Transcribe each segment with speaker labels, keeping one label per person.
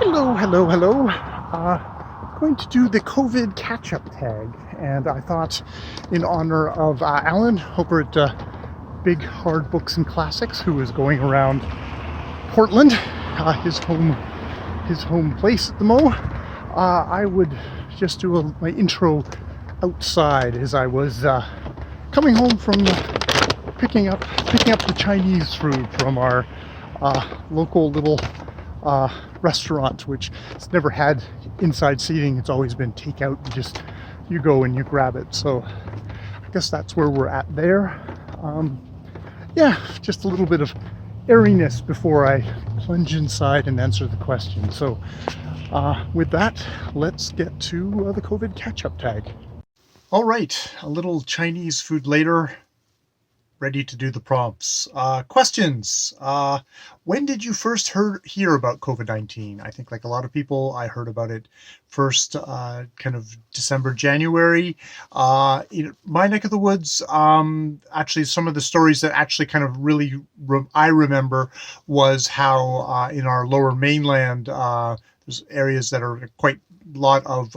Speaker 1: Hello, hello, hello. Going to do the Covid Ketchup Tag, and I thought, in honor of Alan over at Big Hard Books and Classics, who is going around Portland, his home place at the Mo, I would just do my intro outside as I was coming home from picking up the Chinese food from our local little restaurant, which it's never had inside seating. It's always been takeout. You go and you grab it. So I guess that's where we're at there. Yeah, just a little bit of airiness before I plunge inside and answer the question. So with that, let's get to the COVID catch-up tag. All right, a little Chinese food later. Ready to do the prompts. Questions. When did you first hear about COVID-19? I think, like a lot of people, I heard about it first kind of December, January. In my neck of the woods, actually, some of the stories that actually kind of really I remember was how in our lower mainland, there's areas that are quite a lot of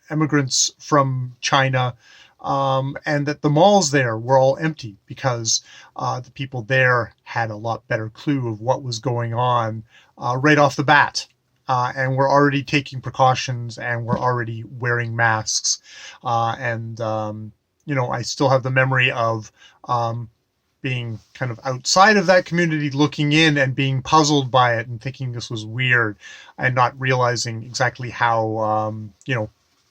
Speaker 1: immigrants from China. And that the malls there were all empty because the people there had a lot better clue of what was going on right off the bat. And we're already taking precautions and we're already wearing masks. I still have the memory of being kind of outside of that community looking in and being puzzled by it and thinking this was weird and not realizing exactly how,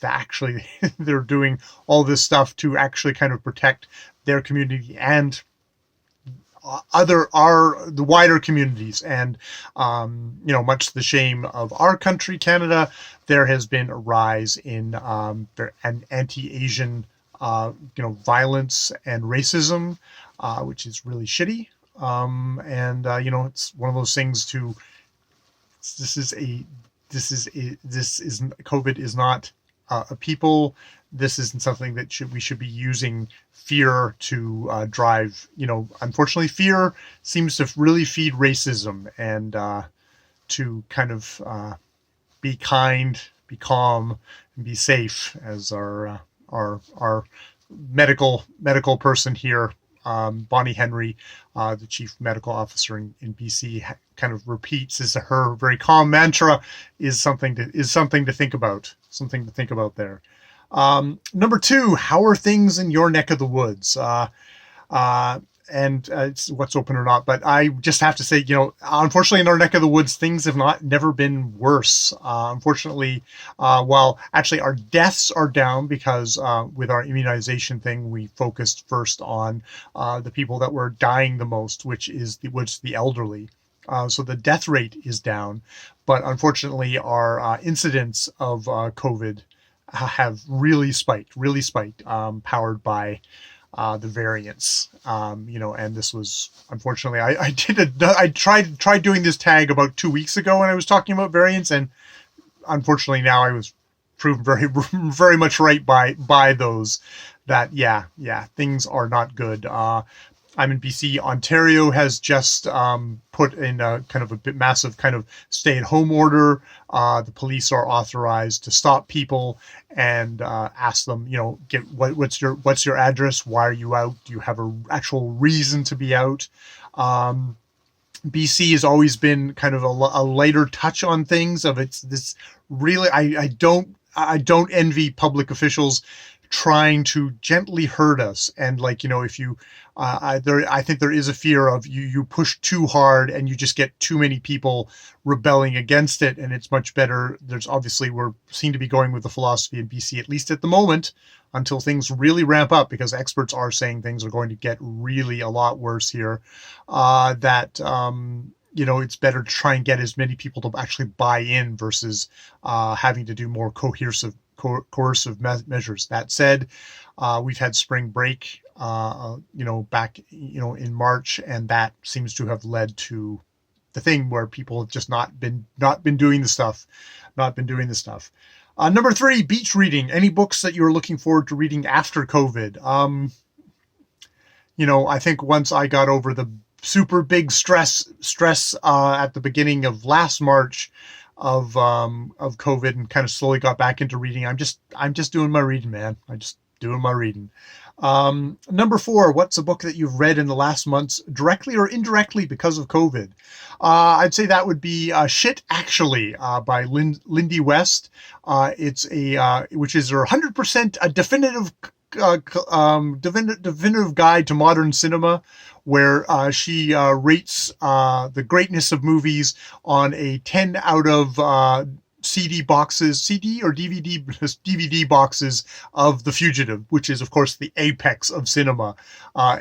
Speaker 1: that actually they're doing all this stuff to actually kind of protect their community and the wider communities. And much to the shame of our country, Canada, there has been a rise in an anti-Asian violence and racism, which is really shitty. It's one of those things to COVID is not a people. This isn't something that we should be using fear to drive. Unfortunately, fear seems to really feed racism, and to kind of be kind, be calm, and be safe, as our medical person here, Bonnie Henry, the chief medical officer in BC, kind of repeats as her very calm mantra, is something to think about. Something to think about there. Number 2, how are things in your neck of the woods? It's what's open or not, but I just have to say, unfortunately in our neck of the woods, things have never been worse. Unfortunately, actually our deaths are down because with our immunization thing, we focused first on the people that were dying the most, which is the elderly. So the death rate is down, but unfortunately our incidents of COVID have really spiked, powered by the variants. And this was, unfortunately, I tried doing this tag about 2 weeks ago when I was talking about variants, and unfortunately now I was proven very, very much right by those that, things are not good. I'm in BC. Ontario has just put in a kind of a bit massive kind of stay-at-home order. The police are authorized to stop people and ask them, get what's your address? Why are you out? Do you have an actual reason to be out? BC has always been kind of a lighter touch on things. This really, I don't envy public officials trying to gently hurt us. And if you I think there is a fear of you push too hard and you just get too many people rebelling against it, and it's much better. We're seem to be going with the philosophy in BC, at least at the moment, until things really ramp up, because experts are saying things are going to get really a lot worse here, it's better to try and get as many people to actually buy in versus having to do more coercive measures. That said, we've had spring break, back, in March, and that seems to have led to the thing where people have just not been doing the stuff. Number 3, beach reading. Any books that you're looking forward to reading after COVID? I think once I got over the super big stress at the beginning of last March of COVID, and kind of slowly got back into reading. I'm just doing my reading, man. I just doing my reading. Number 4, what's a book that you've read in the last months, directly or indirectly because of COVID? I'd say that would be Shit Actually by Lindy West. It's which is her 100% a definitive guide to modern cinema, where she rates the greatness of movies on a 10 out of CD boxes, CD or DVD boxes of The Fugitive, which is, of course, the apex of cinema,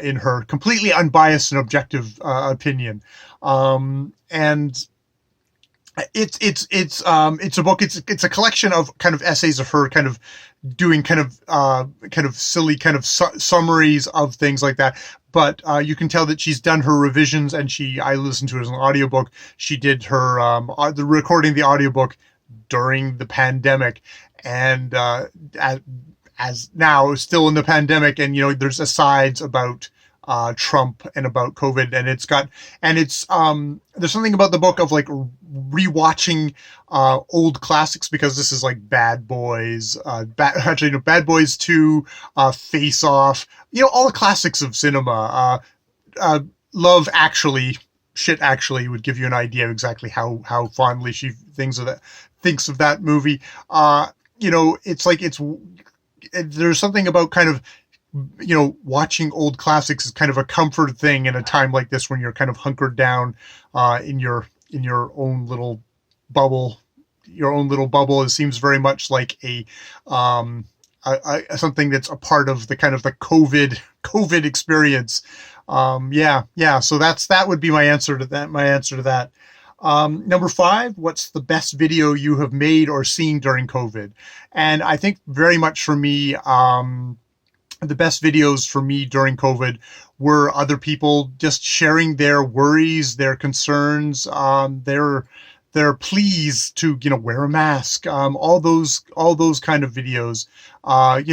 Speaker 1: in her completely unbiased and objective opinion. And it's a book. It's a collection of kind of essays of her kind of doing kind of silly kind of summaries of things like that. But you can tell that she's done her revisions, and I listened to it as an audiobook. She did her the recording the audiobook during the pandemic, and as now still in the pandemic, and there's asides about Trump and about COVID, and there's something about the book of like rewatching old classics, because this is like Bad Boys, Bad Boys 2, Face Off, all the classics of cinema. Love Actually, Shit Actually would give you an idea of exactly how fondly she thinks of that movie. It's like there's something about kind of watching old classics is kind of a comfort thing in a time like this, when you're kind of hunkered down in your own little bubble. Your own little bubble. It seems very much like a something that's a part of the kind of the COVID experience. So that would be my answer to that. Number 5, what's the best video you have made or seen during COVID? And I think very much for me, the best videos for me during COVID were other people just sharing their worries, their concerns, their pleas to wear a mask, all those kind of videos. I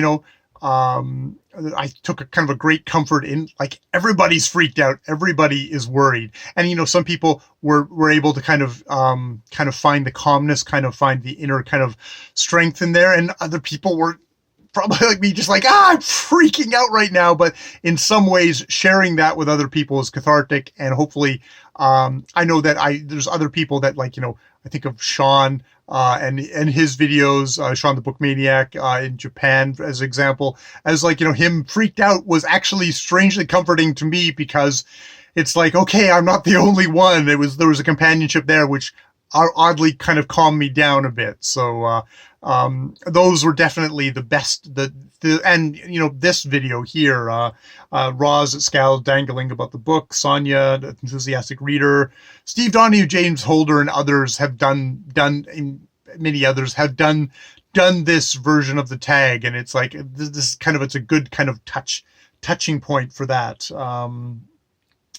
Speaker 1: took a kind of a great comfort in, like, everybody's freaked out, everybody is worried, and some people were able to kind of find the calmness, kind of find the inner kind of strength in there, and other people were probably like me, just like, I'm freaking out right now. But in some ways, sharing that with other people is cathartic, and hopefully, I know that there's other people that, like, I think of Sean and his videos, Sean the Book Maniac in Japan, as an example, as like, him freaked out was actually strangely comforting to me, because it's like, okay, I'm not the only one. There was a companionship there, which oddly kind of calmed me down a bit. So those were definitely the best. And this video here, Ros Scallydandling about the book, Sonja, the enthusiastic reader, Steve Donoghue, James Holder, and others have done many others have done this version of the tag, and it's like this kind of, it's a good kind of touching point for that.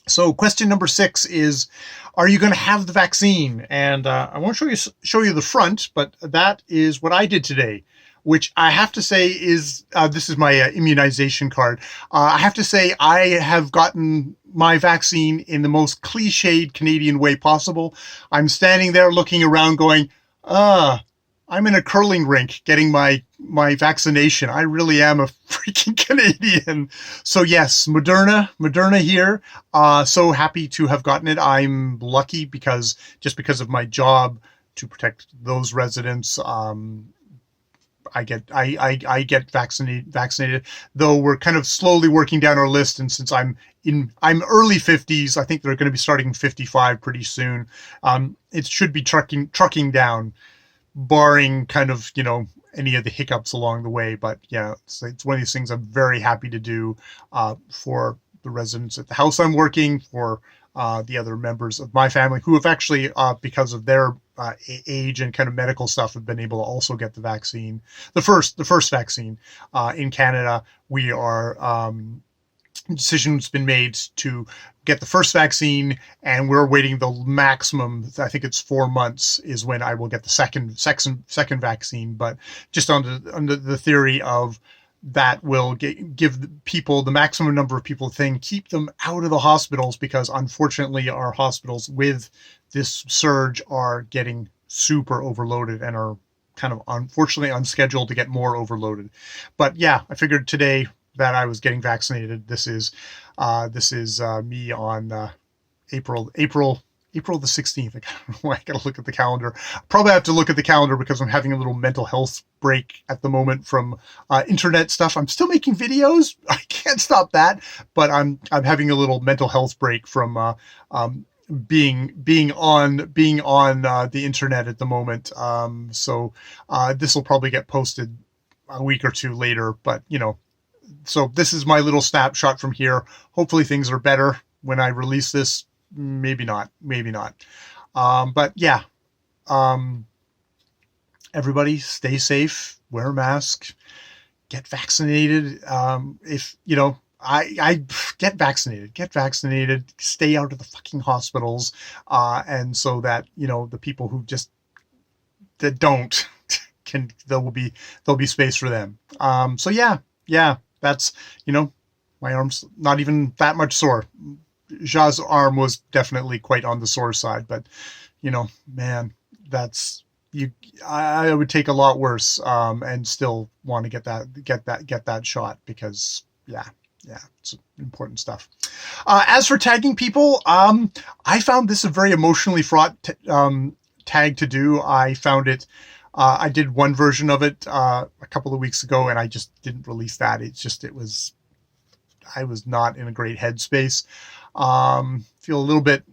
Speaker 1: So question number 6 is, are you going to have the vaccine? And I won't show you the front, but that is what I did today, which I have to say is, this is my immunization card. I have to say I have gotten my vaccine in the most cliched Canadian way possible. I'm standing there looking around going, I'm in a curling rink getting my vaccination. I really am a freaking Canadian. So yes, Moderna here. So happy to have gotten it. I'm lucky because of my job to protect those residents. I get vaccinated, though we're kind of slowly working down our list. And since I'm early 50s, I think they're going to be starting 55 pretty soon. It should be trucking down, barring kind of, any of the hiccups along the way. But yeah, it's one of these things I'm very happy to do for the residents at the house I'm working, for the other members of my family who have actually, because of their age and kind of medical stuff, have been able to also get the vaccine, the first vaccine. In Canada, we are decision's been made to get the first vaccine, and we're waiting the maximum. I think it's 4 months is when I will get the second vaccine. But just under the theory of that will give the people the maximum number of people thing, keep them out of the hospitals, because unfortunately our hospitals with this surge are getting super overloaded and are kind of unfortunately unscheduled to get more overloaded. But yeah, I figured today that I was getting vaccinated. This is me on April the 16th. I gotta look at the calendar. Probably have to look at the calendar because I'm having a little mental health break at the moment from internet stuff. I'm still making videos. I can't stop that, but I'm having a little mental health break from being on the internet at the moment. So this will probably get posted a week or two later, but you know, so this is my little snapshot from here. Hopefully things are better when I release this. Maybe not, maybe not. But yeah, everybody stay safe, wear a mask, get vaccinated. If you know, I get vaccinated, stay out of the fucking hospitals. And so that, you know, the people who just, that don't there'll be space for them. So yeah, that's, you know, my arm's not even that much sore. Ja's arm was definitely quite on the sore side, but you know, man, that's you. I would take a lot worse, and still want to get that shot, because yeah, it's important stuff. As for tagging people, I found this a very emotionally fraught tag to do. I found it. I did one version of it a couple of weeks ago, and I just didn't release that. I was not in a great headspace. Feel a little bit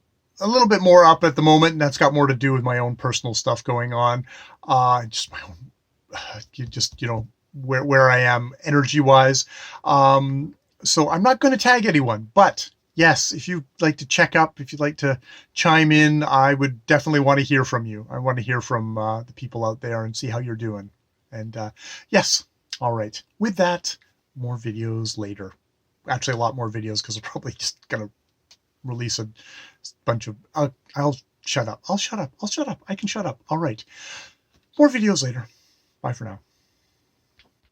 Speaker 1: more up at the moment, and that's got more to do with my own personal stuff going on. Just my own, you know, where I am energy wise. So I'm not going to tag anyone, but yes, if you'd like to check up, if you'd like to chime in, I would definitely want to hear from you. I want to hear from the people out there and see how you're doing. And yes, all right. With that, more videos later. Actually, a lot more videos, because I'm probably just going to release a bunch of... I'll shut up. I can shut up. All right. More videos later. Bye for now.